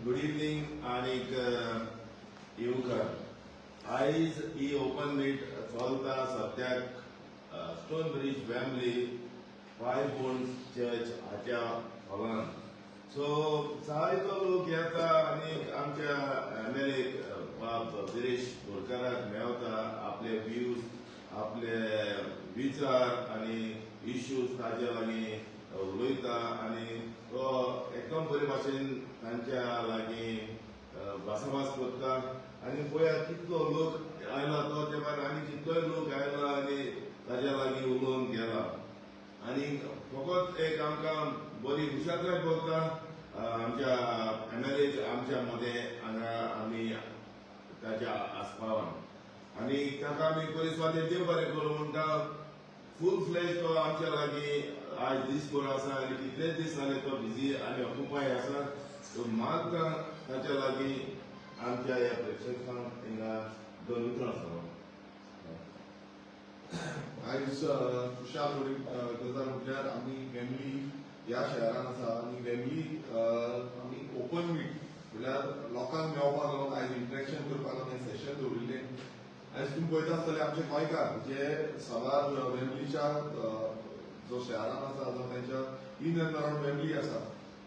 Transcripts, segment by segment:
Good evening आणि येवकार. आयज ही ओपन मीट चलता सद्याक stone bridge family 5 bones church हाच्या हॉलान. सो जायतो लोक येता आणि आमच्या MLA बाब गिरीश बोरकाराक मेळता, आपले व्ह्यूज, आपले विचार आणि इश्यूज ताजे लागीं उलयता आणि तो एकदम बरे भाशेन तांच्या लागीं भासाभास करता. आणि पळयात कितलो लोक आयला, तो ते भायर आनी कितलोय लोक आयला आणि ताज्या लागीं उलोवन गेला. आणि फकत एक आमकां बरी हुशारकाय करता आमच्या MLA आमच्या मदें हांगा आमी ताच्या आस्पावान. आणि ताका आमी बरी स्वाती देव बरें करूं म्हणटा. फूल फ्लेज तो आमच्या लागीं आज दीस भर आसा आनी कितलेच दीस जाले तो बिजी आनी ऑक्युपाय आसा. सो मागता ताच्या लागीं आमच्या ह्या प्रेक्षकांक हिंगा 2 उतरां सांगून. आयज खुशाल गजाल म्हटल्यार आमी फॅमिली ह्या शहरान आसा आनी फॅमिली आमी ओपन मीट म्हटल्यार लोकांक मेळपाक लागून आयज इंटरेक्शन करपाक लागून हें सेशन दवरिल्लें. आयज तुमी पळयता आसतले आमचे गोंयकार जे सदांच फॅमिलीच्या जो शहरान आसा जो तेंच्या इन एंड अराउंड फॅमिली आसा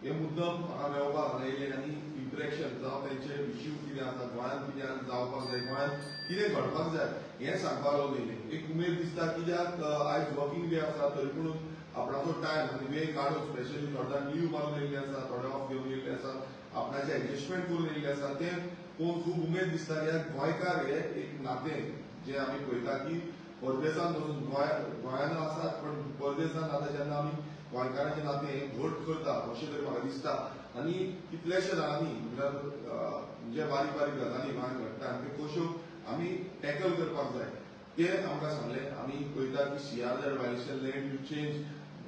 हे मुद्दम म्हाका मेळपाक आयले आनी इंटरेक्शन जावं तेंचे इश्यू कितें आसा, गोंयांत कितें जावपाक जाय, गोंयांत कितें घडपाक जाय हें सांगपाक लागले. एक उमेद दिसता कित्याक आयज वर्किंग डे आसा तरी पूण आपणाचो टायम आनी वेळ काडून स्पेशली थोड्या जाण लीव मारून येयल्ले आसा, थोडे ऑफ घेवन येयल्ले आसा, आपणाचें एडजस्टमेंट करून येयल्ले आसा. ते पळोवन खूब उमेद दिसता कित्याक गोंयकार हे एक नातें जें आमी पळयता की परदेसांत वचून गोंयांत आसात पण परदेसांत आतां जेन्ना आमी गोंयकारांचें नातें हें घट करता अशें तरी म्हाका दिसता. आनी कितलेशे जाणांनी म्हटल्यार जे बारीक बारीक गजाली गोंयांत घडटा आनी त्यो कश्यो आमी टॅकल करपाक जाय तें आमकां सांगलें. आमी पळयता की CRZ violation land use change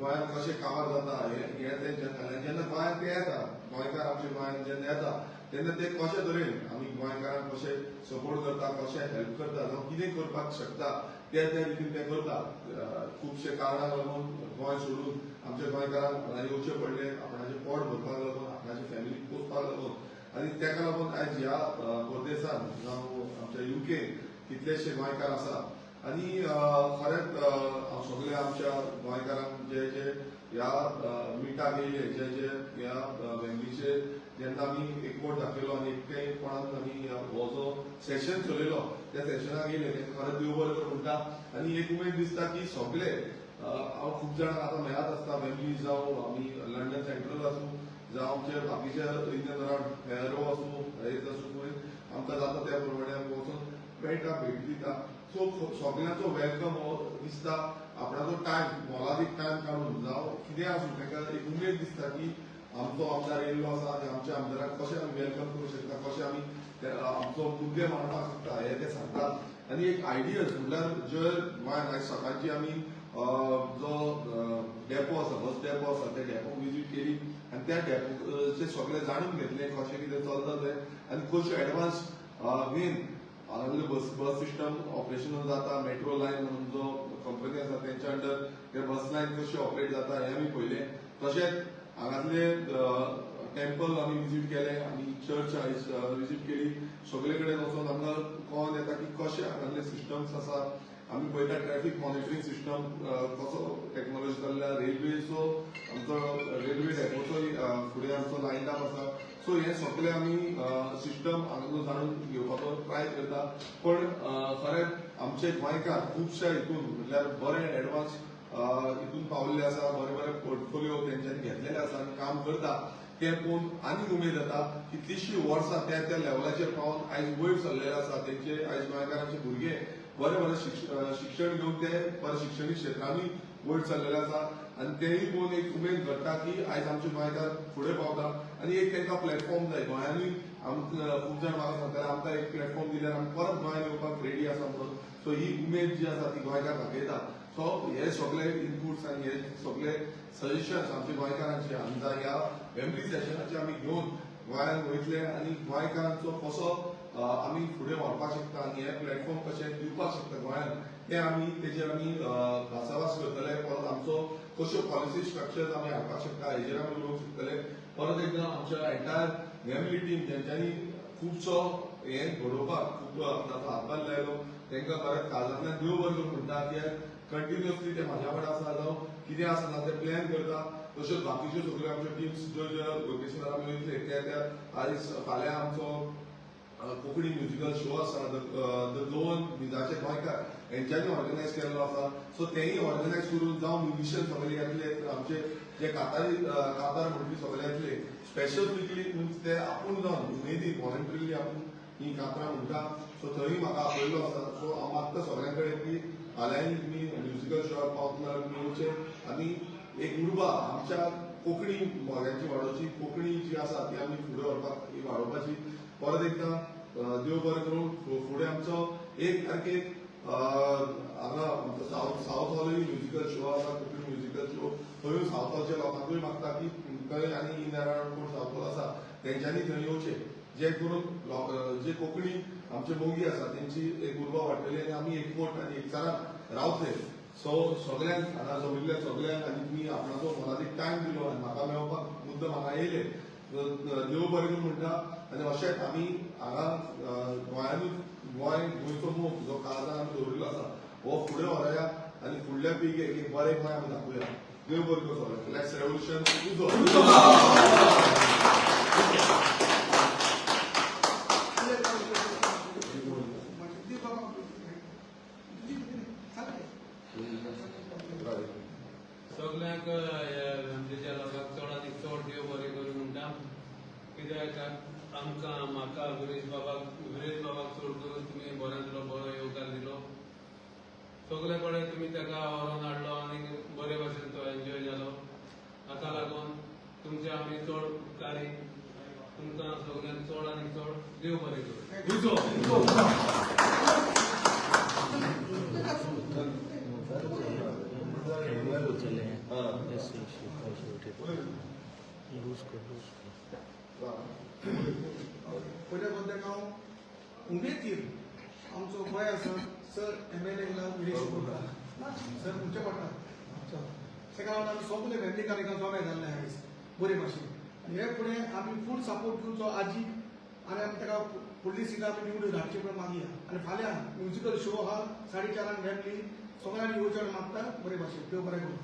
गोंयांत कशें काबार जाता हें तेंच्या सांगलें. जेन्ना गोंयांत ते येता, गोंयकार आमच्या गोंयांत जेन्ना येता तेन्ना ते कशे तरेन आमी गोंयकारांक कशें सपोर्ट करता, कशें हेल्प करता, जावं कितें करपाक शकता त्या रितीन ते करता. खुबशे कारणाक लागून गोंय सोडून आमच्या गोंयकारांक हांगा येवचें पडलें, आपणाचें पोट भरपाक लागून, आपणाची फॅमिली पोसपाक लागून. आनी तेका लागून आयज ह्या परदेसांत जावं आमच्या UK कितलेशे गोंयकार आसा. आनी खरेंच हांव सगळे आमच्या गोंयकारांक जे जे ह्या मिटाक येयले, जे जे ह्या फॅमिलीचे जेन्ना आमी एकवट दाखयलो आनी एकठांयपणान आमी हो जो सेशन चलयलो त्या सेशनाक येयले तेंकां खरेंच देव बरें करूं म्हणटा. आनी एक उमेद दिसता की सगळे हांव खूब जाणां आतां मेळत आसता, फॅमिली जावं आमी लंडन सेंट्रल आसूं जावं आमचे बाकीचे इन एंड अराउंड फेरो आसूं हेच आसूं पळय आमकां जाता त्या प्रमाणे आमी वचून मेळटा, भेट दिता. सो सगळ्यांचो वेलकम हो दिसता. आपणाचो टायम मोलादीक टायम काडून जावं कितें आसूं ताका एक उमेद दिसता की आमचो आमदार येयल्लो आसा आनी आमच्या आमदाराक कशें आमी वेलकम करूं शकता, कशें आमी आमचो मुद्दे मांडपाक शकता हे ते सांगतात. आनी एक आयडियज म्हटल्यार जर गोंयांत आयज सकाळची आमी जो डेपो आसा, बस डेपो आसा त्या डेपोक विजीट केली आनी त्या डेपोचे सगळें जाणून घेतलें कशें कितें चलता तें आनी कश्यो एडवान्स वेन हांगासरले बस सिस्टम ऑपरेशनल जाता. मेट्रो लायन म्हणून जो कंपनी आसा तेंच्या अंडर ते बस लायन कशी ऑपरेट जाता हें आमी पळयलें. तशेंच हांगासले टेम्पल आमी विजीट केले, आमी चर्च आयज विजीट केली. सगळे कडेन वचून आमकां कळोन येता की कशे हांगासले सिस्टम्स आसा. आमी पळयता ट्रॅफिक मॉनिटरींग सिस्टम कसो टॅक्नॉलॉजी जाल्ल्या, रेल्वेचो आमचो रेल्वे डेपोचोय फुडें आमचो लायन अप आसा. सो हे सगळे आमी सिस्टम हांगासलो जाणून घेवपाचो ट्राय करता. पण खरेंच आमचे गोंयकार खुबशे हितून म्हटल्यार बरे एडवान्स हितून पावल्ले आसा, बरे बरे पोर्टफोलिओ तेंच्यांनी घेतलेले आसा आनी काम करता. तें पळोवन आनीक उमेद येता. कितलींशीं वर्सां त्या त्या लेवलाचेर पावन आयज वयर सरलेले आसा. तेंचे आयज गोंयकारांचे भुरगे बरे बरे शिक्षण घेवन ते बरे शिक्षणीक क्षेत्रांनी वयर सरलेले आसा. आनी तेंय पळोवन एक उमेद घडटा की आयज आमचे गोंयकार फुडें पावता. आनी एक तांकां प्लॅटफॉर्म जाय. गोंयांनी आमकां खूब जाण म्हाका सांगताले आमकां एक प्लॅटफॉर्म दिल्यार आमी परत गोंयांत येवपाक रेडी आसा म्हणून. सो ही उमेद जी आसा ती गोंयकार दाखयता. सो हे सगळे इनपुट्स आनी हे सगळे सजेशन्स आमच्या गोंयकारांचे आमच्या ह्या फॅमिली सेशनाचे आमी घेवन गोंयांत वयतले आनी गोंयकारांचो कसो आमी फुडें व्हरपाक शकता आनी हे प्लॅटफॉर्म कशें दिवपाक शकता गोंयांत ते तेजेर आमी भासाभास करतले. परत आमचो कश्यो पॉलिसी स्ट्रक्चर्स आमी हाडपाक शकता हेजेर आमी उलोवंक शकतले. परत एकदां आमच्या एंटायर फॅमिली टीम जेंच्यांनी खुबसो हे घडोवपाक खूब हातभार लायलो तांकां खरेंच काळजांतल्यान देव बरें करूं म्हणटा. कित्याक कंटिन्युअसली ते म्हाज्या वांगडा आसा जावं कितें आसना ते प्लॅन करता. तश्योच बाकीच्यो सगळ्यो आमच्यो टिम्स ज्यो ज्यो लोकेशनार आमी वयतले त्या आयज फाल्यां आमचो कोंकणी म्युजिकल शो आसा द लोन मिजाचे गोंयकार हेंच्यांनी ऑर्गनायज केल्लो आसा. सो तेंय ऑर्गनायज करून जावं म्युजिशियन सगळे येतले आमचे जे कातार म्हणटी सगळे येतले स्पेसिफिकली मीन्स ते आपूण जावन उमेदी वॉलंटरीली आपूण ही कातरां म्हणटा. सो थंय म्हाका आपयल्लो आसा. सो हांव मागता सगळ्यां कडेन की फाल्यां तुमी म्युजिकल शोआक पावतना तुमी येवचे आनी एक उर्बा आमच्या कोंकणी मोग्यांची वाडोवची. कोंकणी जी आसा ती आमी फुडें व्हरपाक वाडोवपाची. परत एकदां देव बरें करून फुडें आमचो 1 तारखेक हांगा सावथ हॉलूय म्युजिकल शो आसा कोंकणी म्युजिकल शो. थंय सावथ हॉलच्या लोकांकूय मागता की थंय आनी इन अरावंड कोण सावथ हॉल आसा तेंच्यांनी थंय येवचे जे करून जे कोंकणी आमचे मोगी आसा तेंची एक उर्बा वाडटली आनी आमी एकवट आनी एकचारान रावतले. सो सगळ्यांक हांगा जमिल्ल्या सगळ्यांक आनी तुमी आपणाचो मोलादीक टायम दिलो आनी म्हाका मेळपाक मुद्दम हांगा येयले देव बरें करून म्हणटा. आनी अशेंच आमी हांगा गोंयचो मोग जो काळजान आमी दवरिल्लो आसा हो फुडें व्हरया आनी फुडल्या पिळगेक एक बरें गोंय आमी दाखोवया. देव बरें करून सगळ्यांक. लेट्स रेवोल्युशन सगळ्यांक आमच्या लोकांक चडांत चड देव बरें करूं म्हणटा. कित्याक आमकां म्हाका गुरेश बाबाक चड करून तुमी बऱ्यांतलो बरो येवकार दिलो. सगळे कडेन तुमी ताका व्हरोन हाडलो आनी बरे भाशेन तो एन्जॉय जालो. हाका लागून तुमचे आमी चड उपकारी. तुमकां सगळ्यांक चड आनी चड देव बरें करूं. पयल्या बद्दल हांव उमेदीर आमचो गोंय आसा sir MLA Viresh Borkar sir तुमचे पडटा. ताका लागून आमी सगळे फॅमिली कार्यक्रम जमा जाल्ले आयज बरे भाशेन. हे फुडें आमी फूल सपोर्ट दिवचो आजी आनी आमी ताका फुडली सिटां आमी निवडून धाडची पळय मागया. आनी फाल्यां म्युजिकल शो आहा 4:30 फॅमिली सगळ्यांनी येवचें मागता बरे भाशेन. देव बरें करूं.